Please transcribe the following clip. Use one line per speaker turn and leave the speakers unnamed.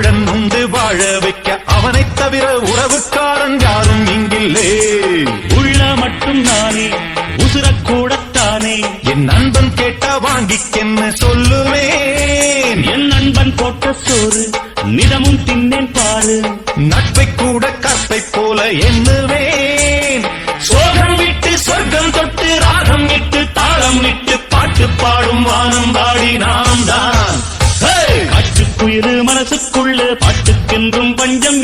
தோழன் உண்டு வாழ வைக்க, அவனைத் தவிர உறவுக்காரன் யாரும் இங்கில்லே.
உள்ள மட்டும் நானே உசுரக்கூடத்தானே,
என் நண்பன் கேட்டா வாங்கிக்கென்னு சொல்லுவேன்.
என் நண்பன் போட்ட சோறு நிதமும் தின்னேன் பாரு.
நட்பை கூட கற்பை போல எண்ணுவேன். சோகம் விட்டு சொர்க்கம் தொட்டு ராகம் விட்டு தாளம் விட்டு பாட்டு பாடும் வானம் பாடி நாம் தான்.
காற்றுக்குயிரு மனசுக்குள்ள பாட்டுக்கென்றும் பஞ்சம்